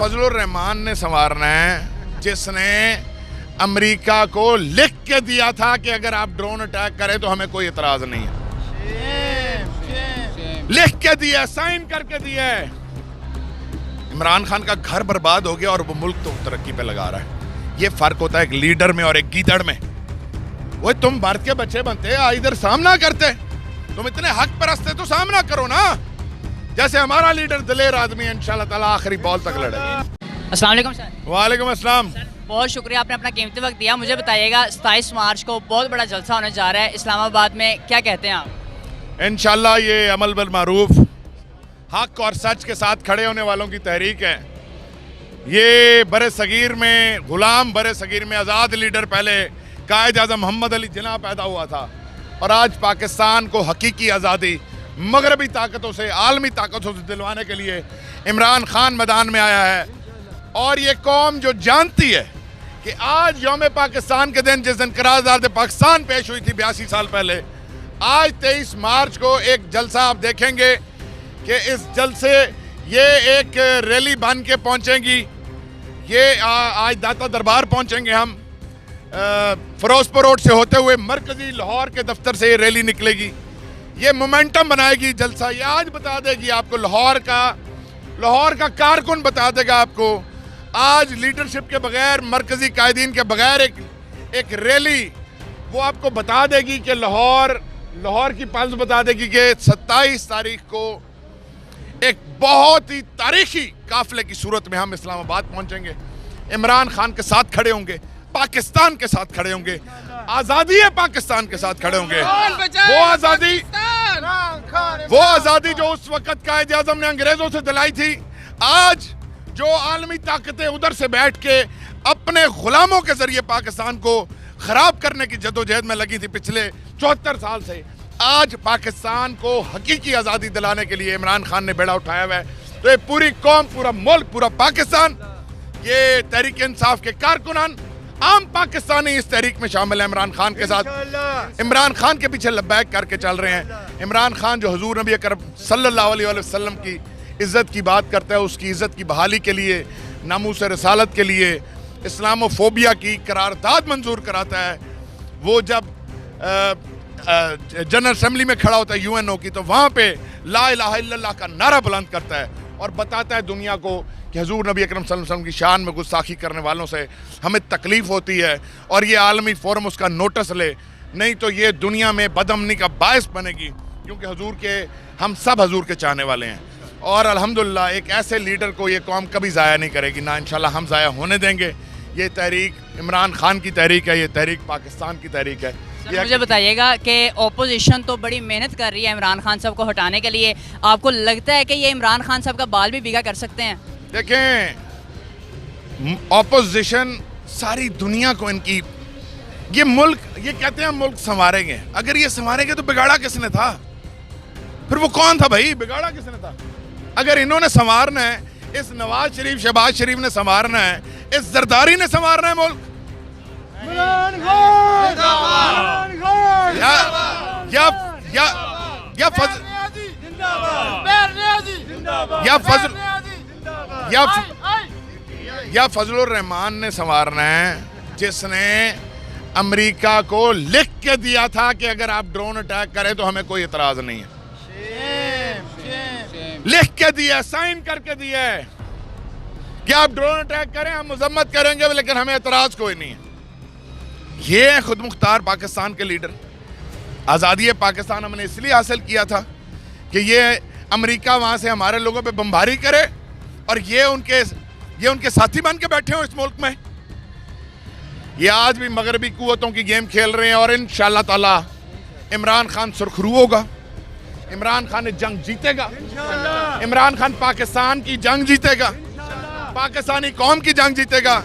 फजलुर रहमान ने संवारना है जिसने अमेरिका को लिख के दिया था कि अगर आप ड्रोन अटैक करें तो हमें कोई एतराज नहीं है। लिख के दिया, साइन करके दिया है। इमरान खान का घर बर्बाद हो गया और वो मुल्क तो तरक्की पे लगा रहा है। ये फर्क होता है एक लीडर में और एक गीदड़ में। वो तुम भारत के बच्चे बनते इधर सामना करते, तुम इतने हक परस्त थे तो सामना करो ना, जैसे हमारा लीडर दिलेर आदमी है, इंशाल्लाह ताला आखिरी बॉल तक लड़ेगा। अस्सलाम वालेकुम सर। वालेकुम अस्सलाम। बहुत शुक्रिया, आपने अपना कीमती वक्त दिया। मुझे बताइएगा 27 मार्च को बहुत बड़ा जलसा होने जा रहा है इस्लामाबाद में, क्या कहते हैं आप? इंशाल्लाह ये अमल बिल मारूफ, हक और सच के साथ खड़े होने वालों की तहरीक है। ये बरे सगीर में गुलाम, बरे सगीर में आज़ाद लीडर पहले कायद आज़म मोहम्मद अली जिन्ना पैदा हुआ था और आज पाकिस्तान को हकीकी आज़ादी मगरबी ताकतों से, आलमी ताकतों से दिलवाने के लिए इमरान खान मैदान में आया है। और ये कौम जो जानती है कि आज यौम पाकिस्तान के दिन, जिस दिन करारदाद पाकिस्तान पेश हुई थी 82 साल पहले, आज 23 मार्च को एक जलसा आप देखेंगे कि इस जलसे ये एक रैली बन के पहुंचेंगी। ये आज दाता दरबार पहुंचेंगे हम, फिरोजपुर रोड से होते हुए मरकजी लाहौर के दफ्तर से ये रैली निकलेगी। ये मोमेंटम बनाएगी जलसा। ये आज बता देगी आपको, लाहौर का कारकुन बता देगा आपको, आज लीडरशिप के बगैर, मरकजी कायदीन के बगैर एक रैली वो आपको बता देगी कि लाहौर की पल्स बता देगी कि 27 तारीख को एक बहुत ही तारीखी काफिले की सूरत में हम इस्लामाबाद पहुंचेंगे। इमरान खान के साथ खड़े होंगे, पाकिस्तान के साथ खड़े होंगे, आज़ादी है पाकिस्तान के साथ खड़े होंगे। वो आज़ादी जो उस वक्त कायद आज़म ने अंग्रेजों से दिलाई थी, आज जो आलमी ताकतें उधर से बैठ के अपने गुलामों के जरिए पाकिस्तान को खराब करने की जदोजहद में लगी थी पिछले 74 साल से, आज पाकिस्तान को हकीकी आज़ादी दिलाने के लिए इमरान खान ने बेड़ा उठाया हुआ है। तो ये पूरी कौम, पूरा मुल्क, पूरा पाकिस्तान, ये तहरीक इंसाफ के कारकुनान, आम पाकिस्तानी इस तहरीक में शामिल है इमरान खान के साथ। इमरान खान के पीछे लब्बैक करके चल रहे हैं। इमरान खान जो हुजूर नबी अकरम सल्लल्लाहु अलैहि वसल्लम की इज़्ज़त की बात करता है, उसकी इज़्ज़त की बहाली के लिए, नामूस रसालत के लिए, इस्लामोफोबिया की करारदाद मंजूर कराता है। वो जब जनरल असम्बली में खड़ा होता है यूएनओ की, तो वहाँ पे ला इलाहा इल्लल्लाह का नारा बुलंद करता है और बताता है दुनिया को कि हुजूर नबी अकरम सल्लल्लाहु अलैहि वसल्लम की शान में गुस्ताखी करने वालों से हमें तकलीफ़ होती है और ये आलमी फोरम उसका नोटिस ले, नहीं तो ये दुनिया में बदअमनी का बायस बनेगी, क्योंकि हुजूर के, हम सब हुजूर के चाहने वाले हैं। और अल्हम्दुलिल्लाह एक ऐसे लीडर को ये कौम कभी ज़ाया नहीं करेगी, ना इंशाल्लाह हम ज़ाया होने देंगे। ये तहरीक इमरान खान की तहरीक है, ये तहरीक पाकिस्तान की तहरीक है। मुझे बताइएगा कि ओपोजिशन तो बड़ी मेहनत कर रही है इमरान खान साहब को हटाने के लिए, आपको लगता है कि ये इमरान खान साहब का बाल भी बिगा कर सकते हैं? देखें, ऑपोजिशन सारी दुनिया को इनकी, ये मुल्क, ये कहते हैं मुल्क संवारेंगे, अगर ये संवारेंगे तो बिगाड़ा किसने था? फिर वो कौन था भाई? बिगाड़ा किसने था? अगर इन्होंने संवारना है, इस नवाज शरीफ, शहबाज शरीफ ने संवारना है, इस जरदारी ने संवारना है मुल्क, या फजलुर रहमान ने संवारना है जिसने अमेरिका को लिख के दिया था कि अगर आप ड्रोन अटैक करें तो हमें कोई एतराज नहीं है। लिख के दिया, साइन करके दिया है कि आप ड्रोन अटैक करें, हम मजम्मत करेंगे, लेकिन हमें एतराज कोई नहीं है। ये है खुद मुख्तार पाकिस्तान के लीडर। आज़ादी पाकिस्तान हमने इसलिए हासिल किया था कि ये अमेरिका वहाँ से हमारे लोगों पे बमबारी करे और ये उनके साथी बन के बैठे हो इस मुल्क में। ये आज भी मगरबी कुव्वतों की गेम खेल रहे हैं और इंशाअल्लाह ताला इमरान खान सुरखरू होगा, इमरान खान ने जंग जीतेगा, इमरान खान पाकिस्तान की जंग जीतेगा, पाकिस्तानी कौम की जंग जीतेगा।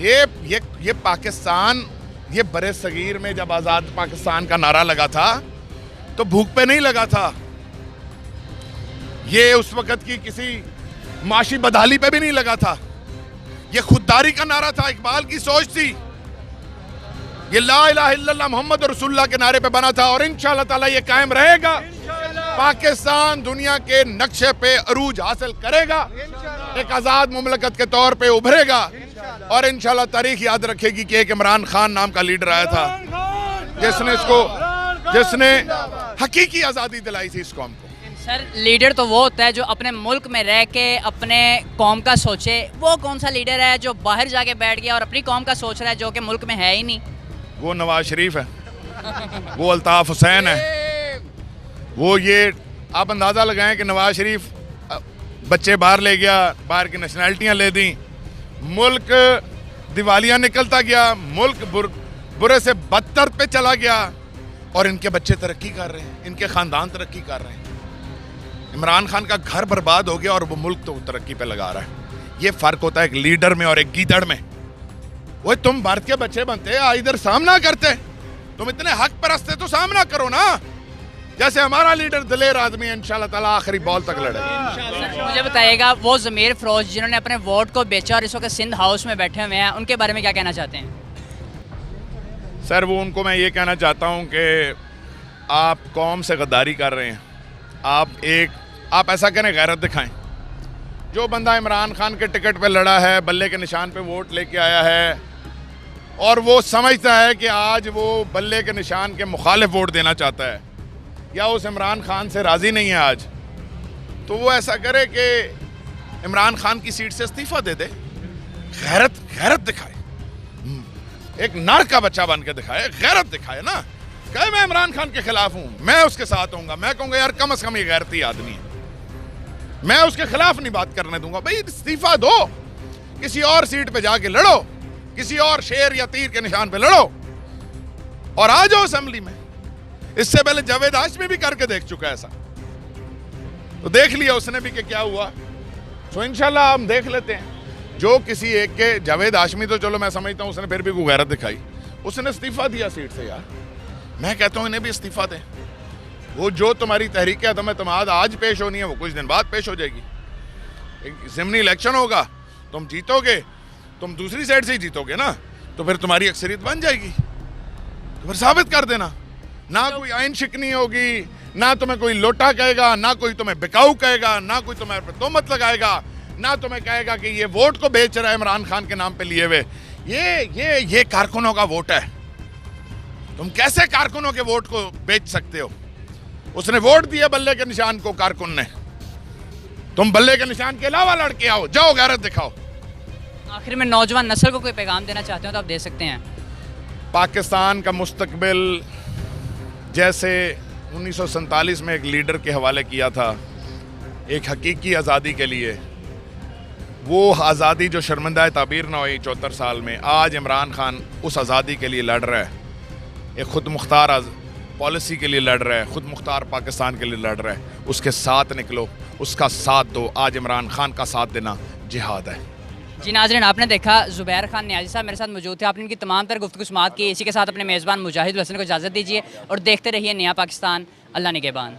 ये पाकिस्तान, ये बरे सगीर में जब आज़ाद पाकिस्तान का नारा लगा था तो भूख पे नहीं लगा था, ये उस वक़्त की किसी माशी बदहाली पे भी नहीं लगा था, ये खुददारी का नारा था, इकबाल की सोच थी, ये ला इलाहा इल्लल्लाह मोहम्मद रसूलुल्लाह के नारे पे बना था और इंशाअल्लाह ताला ये कायम रहेगा। पाकिस्तान दुनिया के नक्शे पे अरूज हासिल करेगा। एक आज़ाद मुमलकत के तौर पे उभरेगा और इंशाल्लाह तारीख याद रखेगी कि एक इमरान खान नाम का लीडर आया था जिसने हकीकी आज़ादी दिलाई थी इस कौम को। सर लीडर तो वो होता है जो अपने मुल्क में रह के अपने कौम का सोचे। वो कौन सा लीडर है जो बाहर जाके बैठ गया और अपनी कौम का सोच रहा है जो कि मुल्क में है ही नहीं? वो नवाज शरीफ है, वो अल्ताफ़ हुसैन है, वो ये आप अंदाज़ा लगाएं कि नवाज शरीफ बच्चे बाहर ले गया, बाहर की नेशनैलिटियाँ ले दी, मुल्क दिवालिया निकलता गया, मुल्क बुरे से बदतर पे चला गया और इनके बच्चे तरक्की कर रहे हैं, इनके ख़ानदान तरक्की कर रहे हैं। इमरान खान का घर बर्बाद हो गया और वो मुल्क तो तरक्की पे लगा रहा है। ये फ़र्क होता है एक लीडर में और एक गीदड़ में। वो तुम भारत के बच्चे बनते इधर सामना करते, तुम इतने हक परस्त थे तो सामना करो ना, जैसे हमारा लीडर दिलेर आदमी है, इंशाल्लाह ताला आखिरी बॉल तक लड़ेगा। मुझे बताइएगा वो ज़मीर फ़रोज़ जिन्होंने अपने वोट को बेचा और इस वक्त सिंध हाउस में बैठे हुए हैं, उनके बारे में क्या कहना चाहते हैं? सर वो उनको मैं ये कहना चाहता हूँ कि आप कौम से गद्दारी कर रहे हैं। आप ऐसा करें, गैरत दिखाएं। जो बंदा इमरान खान के टिकट पे लड़ा है, बल्ले के निशान पे वोट लेके आया है और वो समझता है कि आज वो बल्ले के निशान के मुखालिफ वोट देना चाहता है या उस इमरान खान से राज़ी नहीं है आज, तो वो ऐसा करे कि इमरान खान की सीट से इस्तीफ़ा दे दे। गैरत दिखाए, एक नर का बच्चा बन के दिखाए, गैरत दिखाए ना, कहे मैं इमरान खान के खिलाफ हूँ, मैं उसके साथ हूँगा। मैं कहूँगा यार कम से कम ये गैरती आदमी है, मैं उसके खिलाफ नहीं बात करने दूंगा। भाई इस्तीफा दो, किसी और सीट पे जाके लड़ो, किसी और शेर या तीर के निशान पे लड़ो और आ जाओ असेंबली में। इससे पहले जावेद हाशमी भी करके देख चुका है ऐसा, तो देख लिया उसने भी कि क्या हुआ। तो इंशाल्लाह हम देख लेते हैं। जो किसी एक के, जावेद हाशमी तो चलो मैं समझता हूँ उसने फिर भी कोई गैरत दिखाई, उसने इस्तीफा दिया सीट से। यार मैं कहता हूँ इन्हें भी इस्तीफा दें। वो जो तुम्हारी तहरीक अदम एतमाद आज पेश होनी है वो कुछ दिन बाद पेश हो जाएगी। एक ज़िमनी इलेक्शन होगा, तुम जीतोगे, तुम दूसरी साइड से ही जीतोगे ना, तो फिर तुम्हारी अक्सरियत बन जाएगी, तो फिर साबित कर देना। ना कोई आइन शिकनी होगी, ना तुम्हें कोई लोटा कहेगा, ना कोई तुम्हें बिकाऊ कहेगा, ना कोई तुम्हें पर तोहमत लगाएगा, ना तुम्हें कहेगा कि ये वोट को बेच रहा है इमरान खान के नाम पे लिए हुए। ये कारकुनों का वोट है। तुम कैसे कारकुनों के वोट को बेच सकते हो? उसने वोट दिया बल्ले के निशान को, कारकुन ने। तुम बल्ले के निशान के अलावा लड़के आओ, जाओ गैरत दिखाओ। आखिर में नौजवान नस्ल को कोई पैगाम देना चाहते हो तो आप दे सकते हैं। पाकिस्तान का मुस्तकबिल जैसे 1947 में एक लीडर के हवाले किया था, एक हकीकी आज़ादी के लिए, वो आज़ादी जो शर्मिंदा ताबीर ना हुई 74 साल में, आज इमरान खान उस आज़ादी के लिए लड़ रहा है। एक खुद मुख्तार पॉलिसी के लिए लड़ रहा है, खुद मुख्तार पाकिस्तान के लिए लड़ रहा है। उसके साथ निकलो, उसका साथ दो। आज इमरान खान का साथ देना जिहाद है। जी नाज़रीन, आपने देखा ज़ुबैर खान नियाज़ी साहब मेरे साथ मौजूद थे। आपने इनकी तमाम तरह गुफ्तगू समाअत की। इसी के साथ अपने मेज़बान मुजाहिद हसन को इजाज़त दीजिए और देखते रहिए नया पाकिस्तान। अल्लाह निगहबान।